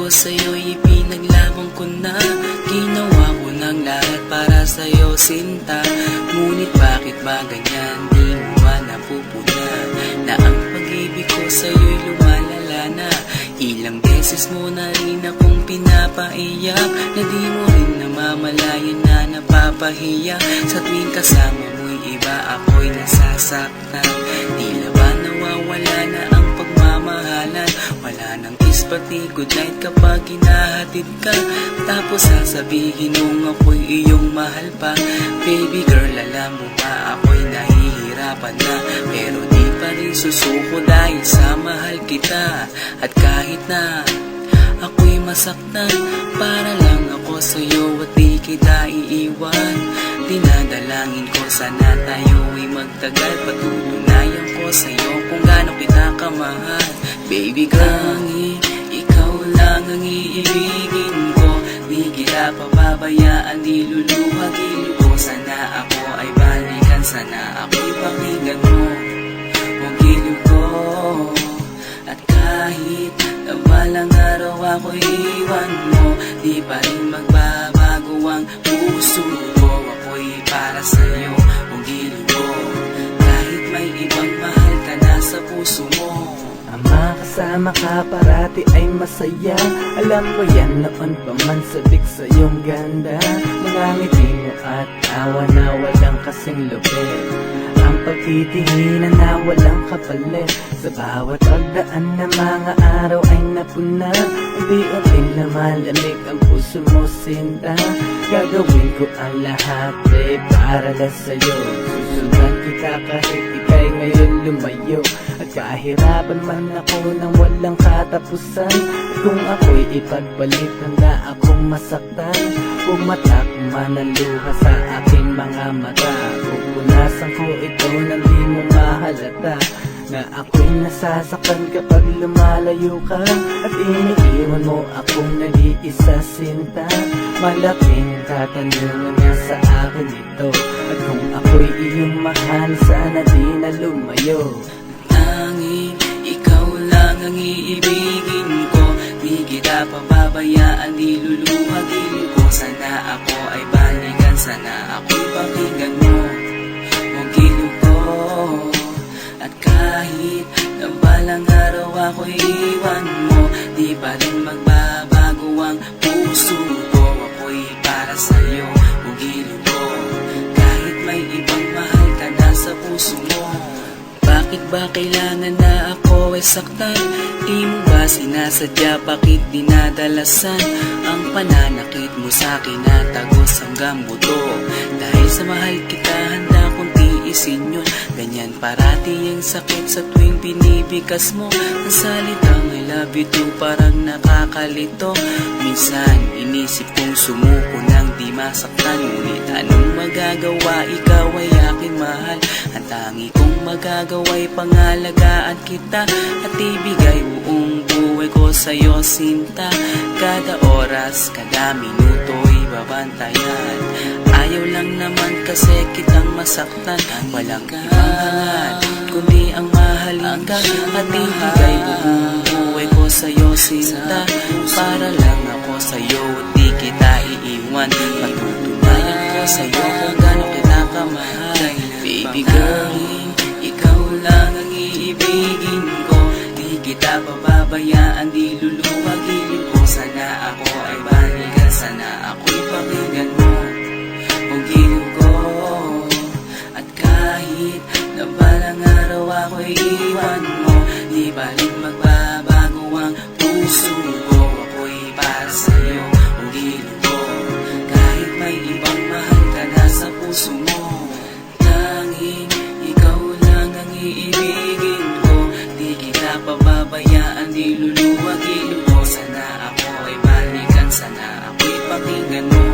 ko sa'yo'y ipinaglaban ko na. Ginawa ko ng lahat para sa'yo, sinta. Ngunit bakit ba ganyan, di mo ba napupuna na ang pag-ibig ko sa'yo'y lumalala na? Ilang beses mo na rin akong pinapaiyak, na di mo rin namamalayan na napapahiya. Sa tuwing kasama mo'y iba, ako'y nasasaktan. Tila ba nawawala na ang pagmamahalan? Wala nang kiss pati goodnight kapag hinahatid ka. Tapos sasabihin mong ako'y iyong mahal pa. Baby girl, alam mo ba ako'y nahihirapan na, pero di pa rin susuko dahil sa mahal kita. At kahit na ako'y masaktan, para lang ako sa'yo at di kita iiwan. Dinadalangin ko sana tayo'y magtagal, patutunayan ko sa'yo kung gaano kita kamahal. Baby girl, ikaw lang ang iibigin ko. Di kita pababayaan, di luluhagin ko. Sana ako ay balikan, sana ako'y pakinggan mo ang giliw ko. At kahit na balang araw ako'y iwan mo, di pa rin magbabago ang puso ko. Ako'y para sa'yo, ang giliw ko. Kahit may ibang mahal ka na sa puso mo. Ang makasama ka parati ay masaya. Alam mo yan, noon pa man sabik sa iyong ganda. Mga ngiti mo at tawa na walang kasing lupit. Ang pagtitinginan na walang kapalit. Sa bawat pagdaan na mga araw ay napuna. Unti-unting lumalamig ang puso mo, sinta. Gagawin ko ang lahat para lang sa'yo. Susundan kita kahit ika'y ngayon lumayo. At kahirapan man ako nang walang katapusan. At kung ako'y ipagbalik, handa akong masaktan. Pumatak man ang luha sa aking mga mata. Pupunasan ko ito nang di mo mahalata, na ako'y nasasaktan kapag lumalayo ka. At iniiwan mo akong nag-iisa, sinta. Malaking katanungan nga sa akin ito. At kung ako'y iyong mahal, sana di na lumayo. Tanging ikaw lang ang iibigin ko. Di kita pababayaan, di luluhagin ko. Sana ako ay balikan, sana ako'y pakinggan mo ang giliw ko. At kahit na balang araw ako'y iwan mo, di pa rin magbabago ang puso ko. Ako'y para sa'yo, ang giliw ko. Kahit may ibang mahal ka na sa puso mo. Bakit ba kailangan na ako ay saktan? Di mo ba sinasadya, bakit dinadalasan ang pananakit mo sa'kin na tagos hanggang buto? Dahil sa mahal kita, handa kong tiisin yun. Ganyan parati ang sakit sa tuwing pinipikas mo. Ang salitang I love you too parang nakakalito. Minsan inisip kong sumuko nang di masaktan. Ngunit anong magagawa, ikaw ay aking mahal. Ang tangi kong magagawa'y pangalagaan kita at ibigay buong buhay ko sa'yo, sinta. Kada oras, kada minuto'y babantayan. Ayaw lang naman kasi kitang masaktan. Walang ibang hangat kundi ang mahalin ka at ibigay buong buhay ko sa'yo, sinta. Para lang ako sa'yo at di kita iiwan. Patutunayan ko sa'yo kung gaano kita kamahal. Baby girl, ikaw lang ang iibigin ko. Di kita pababayaan, di luluhagin ko. Sana ako ay balikan, sana ako'y pakinggan mo ang giliw ko. At kahit na balang araw ako'y iwan mo, di pa rin magbabago ang puso ko. Ako'y para sa'yo, ang giliw ko. Kahit may ibang mahal ka na sa puso mo. Ikaw lang ang iibigin ko. Di kita pababayaan, di luluhagin ko. Sana ako ay balikan, sana ako'y pakinggan mo